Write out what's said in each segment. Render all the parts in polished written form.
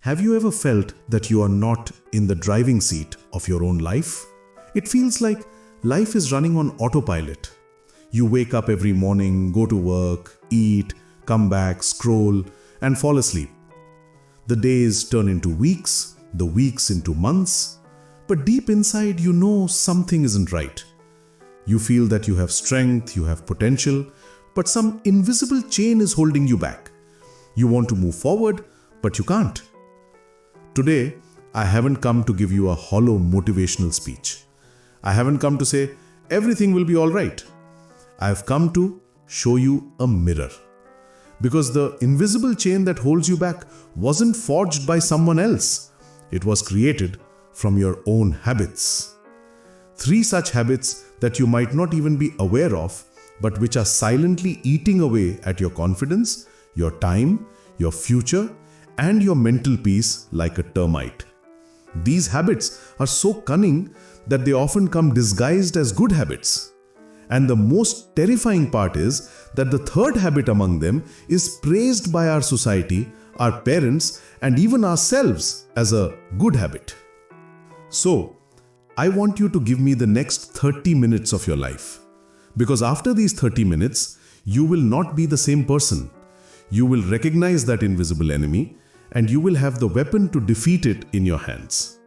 Have you ever felt that you are not in the driving seat of your own life? It feels like life is running on autopilot. You wake up every morning, go to work, eat, come back, scroll, and fall asleep. The days turn into weeks, the weeks into months, but deep inside you know something isn't right. You feel that you have strength, you have potential, but some invisible chain is holding you back. You want to move forward, but you can't. Today, I haven't come to give you a hollow motivational speech. I haven't come to say everything will be all right. I have come to show you a mirror. Because the invisible chain that holds you back wasn't forged by someone else. It was created from your own habits. 3 such habits that you might not even be aware of, but which are silently eating away at your confidence, your time, your future, and your mental peace like a termite. These habits are so cunning that they often come disguised as good habits. And the most terrifying part is that the third habit among them is praised by our society, our parents, and even ourselves as a good habit. So, I want you to give me the next 30 minutes of your life. Because after these 30 minutes, you will not be the same person. You will recognize that invisible enemy, and you will have the weapon to defeat it in your hands.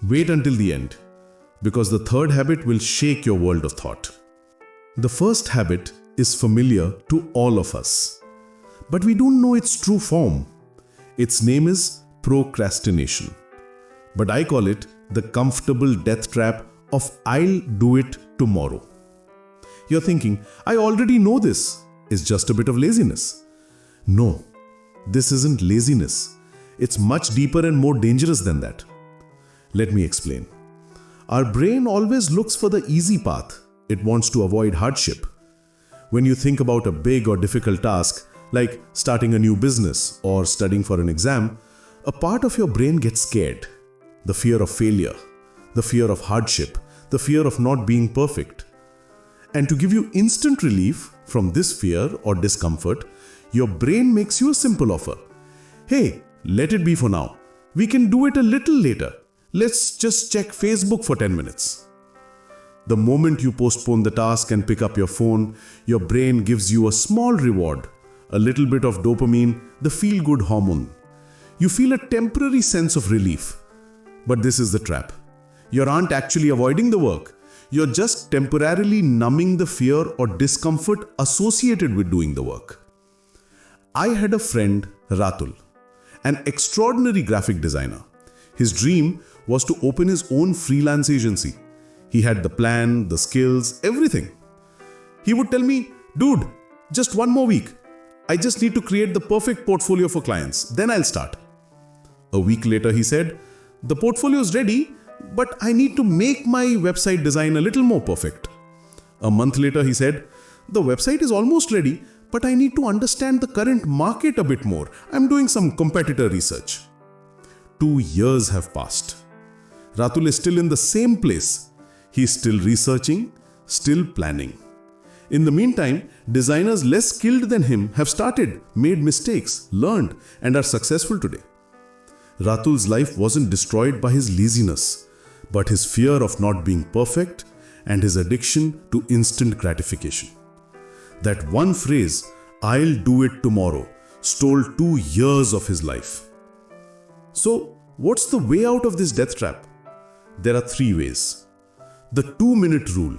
Wait until the end, because the third habit will shake your world of thought. The first habit is familiar to all of us, but we don't know its true form. Its name is procrastination, but I call it the comfortable death trap of "I'll do it tomorrow." You're thinking, I already know this. It's just a bit of laziness. No, this isn't laziness. It's much deeper and more dangerous than that. Let me explain. Our brain always looks for the easy path. It wants to avoid hardship. When you think about a big or difficult task, like starting a new business or studying for an exam, a part of your brain gets scared. The fear of failure, the fear of hardship, the fear of not being perfect. And to give you instant relief from this fear or discomfort, your brain makes you a simple offer. Hey, let it be for now. We can do it a little later. Let's just check Facebook for 10 minutes. The moment you postpone the task and pick up your phone, your brain gives you a small reward, a little bit of dopamine, the feel-good hormone. You feel a temporary sense of relief. But this is the trap. You aren't actually avoiding the work. You're just temporarily numbing the fear or discomfort associated with doing the work. I had a friend, Ratul, an extraordinary graphic designer. His dream was to open his own freelance agency. He had the plan, the skills, everything. He would tell me, dude, just 1 more week. I just need to create the perfect portfolio for clients. Then I'll start. A week later, he said, the portfolio is ready, but I need to make my website design a little more perfect. A month later, he said, the website is almost ready, but I need to understand the current market a bit more. I'm doing some competitor research. 2 years have passed. Ratul is still in the same place. He's still researching, still planning. In the meantime, designers less skilled than him have started, made mistakes, learned, and are successful today. Ratul's life wasn't destroyed by his laziness, but his fear of not being perfect and his addiction to instant gratification. That one phrase, "I'll do it tomorrow," stole 2 years of his life. So, what's the way out of this death trap? There are 3 ways. The 2-minute rule.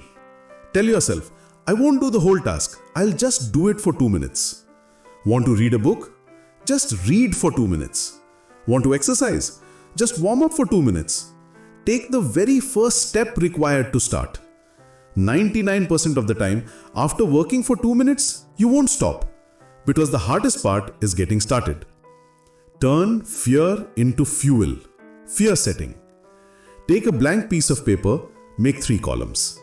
Tell yourself, I won't do the whole task. I'll just do it for 2 minutes. Want to read a book? Just read for 2 minutes. Want to exercise? Just warm up for 2 minutes. Take the very first step required to start. 99% of the time, after working for 2 minutes, you won't stop. Because the hardest part is getting started. Turn fear into fuel. Fear setting. Take a blank piece of paper, make 3 columns.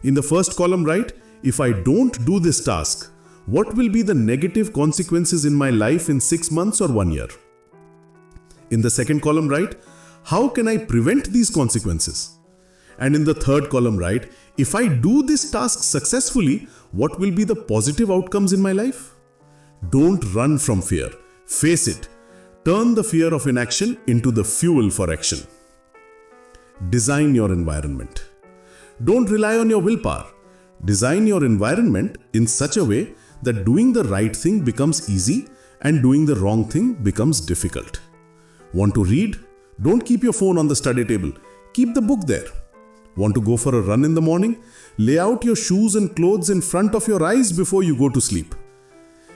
In the first column, write, if I don't do this task, what will be the negative consequences in my life in 6 months or 1 year? In the second column, write, how can I prevent these consequences? And in the third column, write, if I do this task successfully, what will be the positive outcomes in my life? Don't run from fear. Face it. Turn the fear of inaction into the fuel for action. Design your environment. Don't rely on your willpower. Design your environment in such a way that doing the right thing becomes easy and doing the wrong thing becomes difficult. Want to read? Don't keep your phone on the study table. Keep the book there. Want to go for a run in the morning? Lay out your shoes and clothes in front of your eyes before you go to sleep.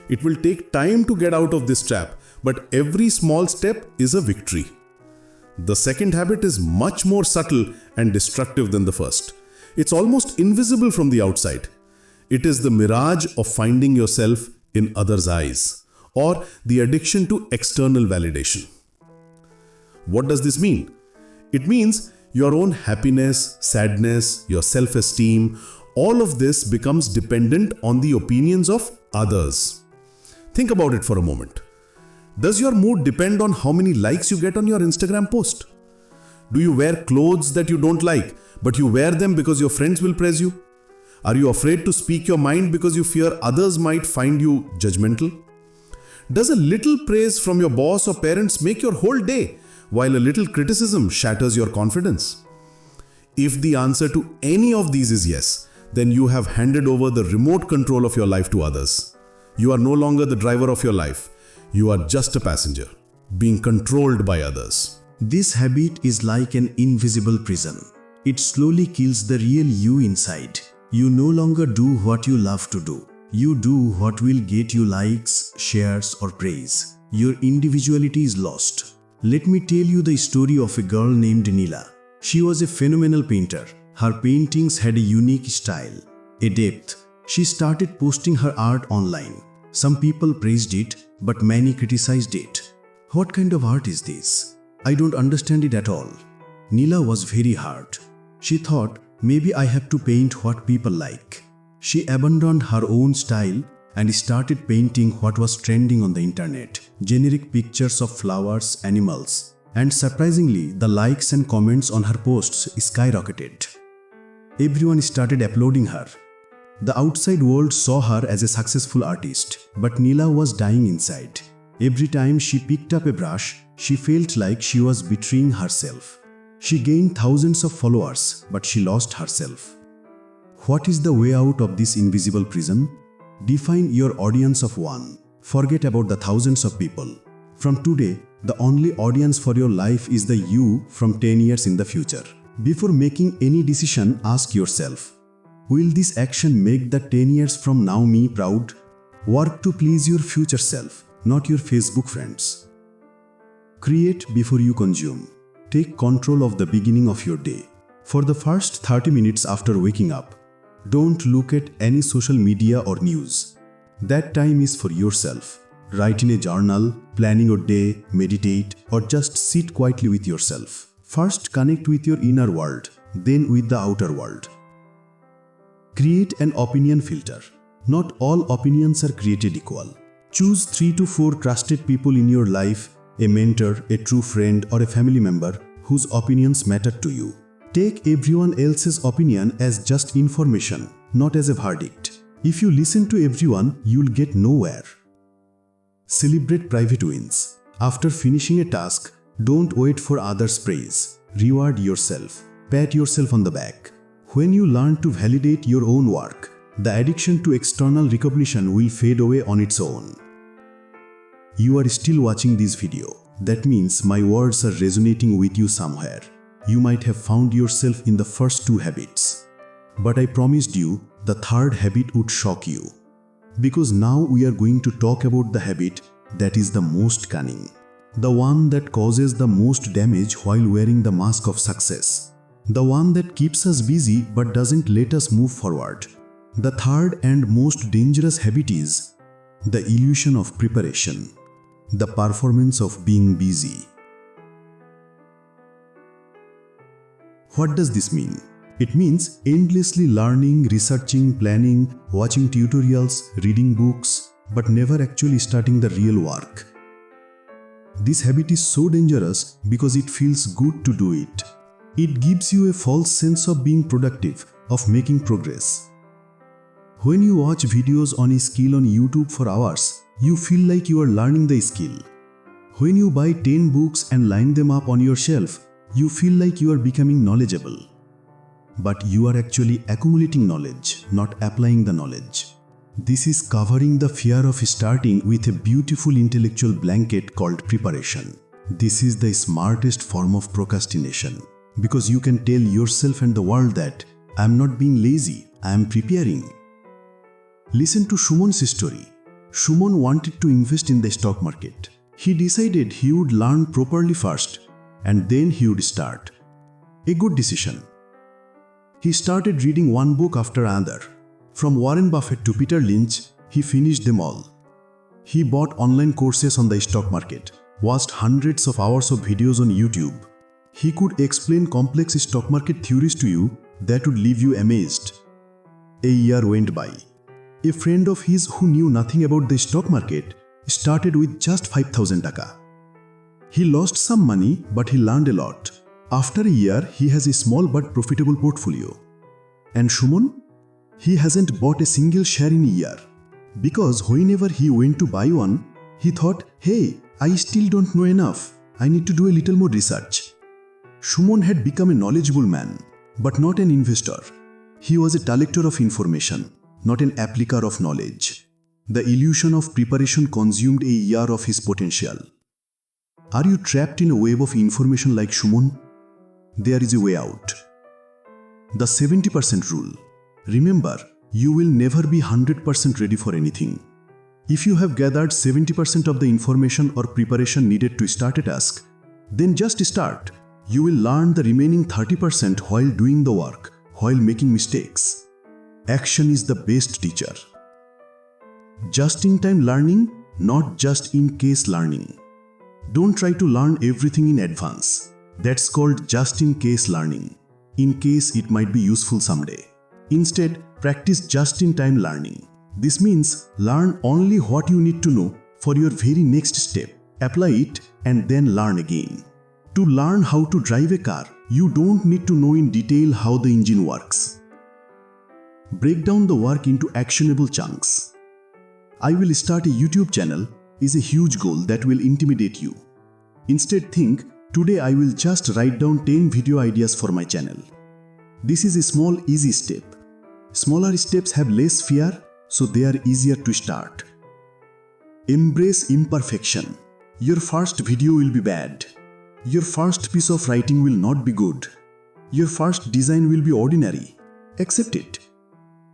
It will take time to get out of this trap, but every small step is a victory. The second habit is much more subtle and destructive than the first. It's almost invisible from the outside. It is the mirage of finding yourself in others' eyes, or the addiction to external validation. What does this mean? It means your own happiness, sadness, your self-esteem, all of this becomes dependent on the opinions of others. Think about it for a moment. Does your mood depend on how many likes you get on your Instagram post? Do you wear clothes that you don't like, but you wear them because your friends will praise you? Are you afraid to speak your mind because you fear others might find you judgmental? Does a little praise from your boss or parents make your whole day, while a little criticism shatters your confidence? If the answer to any of these is yes, then you have handed over the remote control of your life to others. You are no longer the driver of your life. You are just a passenger, being controlled by others. This habit is like an invisible prison. It slowly kills the real you inside. You no longer do what you love to do. You do what will get you likes, shares, or praise. Your individuality is lost. Let me tell you the story of a girl named Neela. She was a phenomenal painter. Her paintings had a unique style, a depth. She started posting her art online. Some people praised it, but many criticized it. What kind of art is this? I don't understand it at all. Neela was very hurt. She thought, maybe I have to paint what people like. She abandoned her own style and started painting what was trending on the internet. Generic pictures of flowers, animals, and surprisingly, the likes and comments on her posts skyrocketed. Everyone started applauding her. The outside world saw her as a successful artist, but Neela was dying inside. Every time she picked up a brush, she felt like she was betraying herself. She gained thousands of followers, but she lost herself. What is the way out of this invisible prison? Define your audience of one. Forget about the thousands of people. From today, the only audience for your life is the you from 10 years in the future. Before making any decision, ask yourself, will this action make the 10 years from now me proud? Work to please your future self, not your Facebook friends. Create before you consume. Take control of the beginning of your day. For the first 30 minutes after waking up, don't look at any social media or news. That time is for yourself. Write in a journal, plan your day, meditate, or just sit quietly with yourself. First, connect with your inner world, then with the outer world. Create an opinion filter. Not all opinions are created equal. Choose 3 to 4 trusted people in your life, a mentor, a true friend, or a family member whose opinions matter to you. Take everyone else's opinion as just information, not as a verdict. If you listen to everyone, you'll get nowhere. Celebrate private wins. After finishing a task, don't wait for others' praise. Reward yourself. Pat yourself on the back. When you learn to validate your own work, the addiction to external recognition will fade away on its own. You are still watching this video. That means my words are resonating with you somewhere. You might have found yourself in the first 2 habits. But I promised you, the third habit would shock you. Because now we are going to talk about the habit that is the most cunning. The one that causes the most damage while wearing the mask of success. The one that keeps us busy but doesn't let us move forward. The third and most dangerous habit is the illusion of preparation. The performance of being busy. What does this mean? It means endlessly learning, researching, planning, watching tutorials, reading books, but never actually starting the real work. This habit is so dangerous because it feels good to do it. It gives you a false sense of being productive, of making progress. When you watch videos on a skill on YouTube for hours, you feel like you are learning the skill. When you buy 10 books and line them up on your shelf, you feel like you are becoming knowledgeable. But you are actually accumulating knowledge, not applying the knowledge. This is covering the fear of starting with a beautiful intellectual blanket called preparation. This is the smartest form of procrastination, because you can tell yourself and the world that I am not being lazy, I am preparing. Listen to Sumon's story. Sumon wanted to invest in the stock market. He decided he would learn properly first and then he would start. A good decision. He started reading one book after another. From Warren Buffett to Peter Lynch, he finished them all. He bought online courses on the stock market, watched hundreds of hours of videos on YouTube. He could explain complex stock market theories to you that would leave you amazed. A year went by. A friend of his who knew nothing about the stock market started with just 5,000 taka. He lost some money, but he learned a lot. After a year, he has a small but profitable portfolio. And Sumon? He hasn't bought a single share in a year. Because whenever he went to buy one, he thought, hey, I still don't know enough. I need to do a little more research. Sumon had become a knowledgeable man, but not an investor. He was a collector of information, not an applicer of knowledge. The illusion of preparation consumed a year of his potential. Are you trapped in a web of information like Sumon? There is a way out. The 70% rule. Remember, you will never be 100% ready for anything. If you have gathered 70% of the information or preparation needed to start a task, then just start. You will learn the remaining 30% while doing the work, while making mistakes. Action is the best teacher. Just-in-time learning, not just-in-case learning. Don't try to learn everything in advance. That's called just-in-case learning, in case it might be useful someday. Instead, practice just-in-time learning. This means learn only what you need to know for your very next step. Apply it and then learn again. To learn how to drive a car, you don't need to know in detail how the engine works. Break down the work into actionable chunks. I will start a YouTube channel is a huge goal that will intimidate you. Instead think, today I will just write down 10 video ideas for my channel. This is a small, easy step. Smaller steps have less fear, so they are easier to start. Embrace imperfection. Your first video will be bad. Your first piece of writing will not be good. Your first design will be ordinary. Accept it.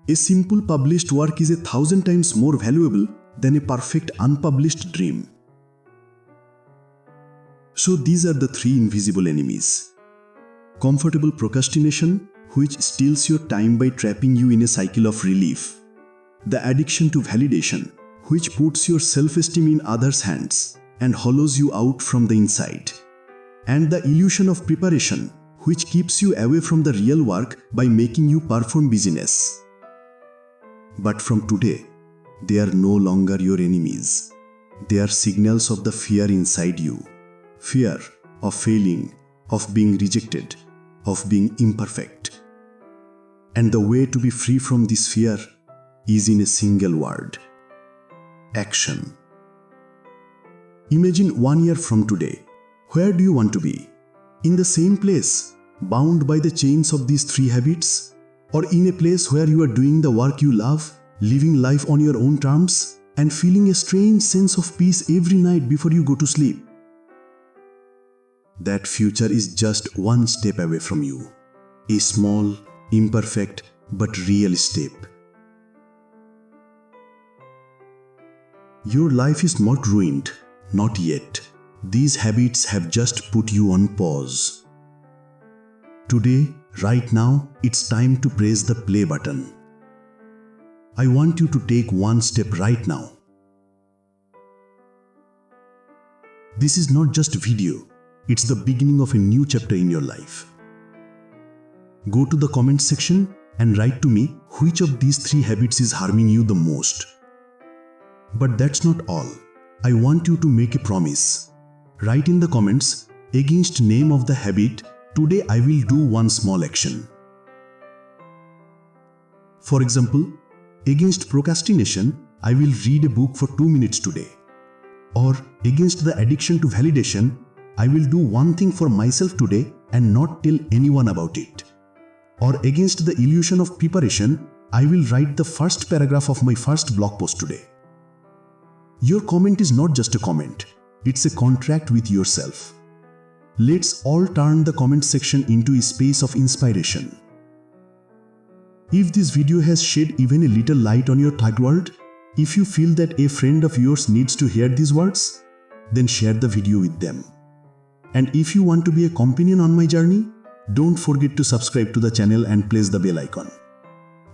A simple published work is 1,000 times more valuable than a perfect unpublished dream. So these are the 3 invisible enemies. Comfortable procrastination, which steals your time by trapping you in a cycle of relief. The addiction to validation, which puts your self-esteem in others' hands and hollows you out from the inside. And the illusion of preparation, which keeps you away from the real work by making you perform busyness. But from today, they are no longer your enemies. They are signals of the fear inside you. Fear of failing, of being rejected, of being imperfect. And the way to be free from this fear is in a single word: action. Imagine 1 year from today. Where do you want to be? In the same place, bound by the chains of these 3 habits? Or in a place where you are doing the work you love, living life on your own terms, and feeling a strange sense of peace every night before you go to sleep? That future is just one step away from you. A small, imperfect, but real step. Your life is not ruined, not yet. These habits have just put you on pause. Today, right now, it's time to press the play button. I want you to take one step right now. This is not just video, it's the beginning of a new chapter in your life. Go to the comments section and write to me which of these 3 habits is harming you the most. But that's not all. I want you to make a promise. Write in the comments, against name of the habit, today I will do one small action. For example, against procrastination, I will read a book for 2 minutes today. Or against the addiction to validation, I will do one thing for myself today and not tell anyone about it. Or against the illusion of preparation, I will write the first paragraph of my first blog post today. Your comment is not just a comment, it's a contract with yourself. Let's all turn the comment section into a space of inspiration. If this video has shed even a little light on your third world, if you feel that a friend of yours needs to hear these words, then share the video with them. And if you want to be a companion on my journey, don't forget to subscribe to the channel and press the bell icon.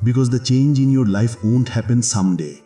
Because the change in your life won't happen someday.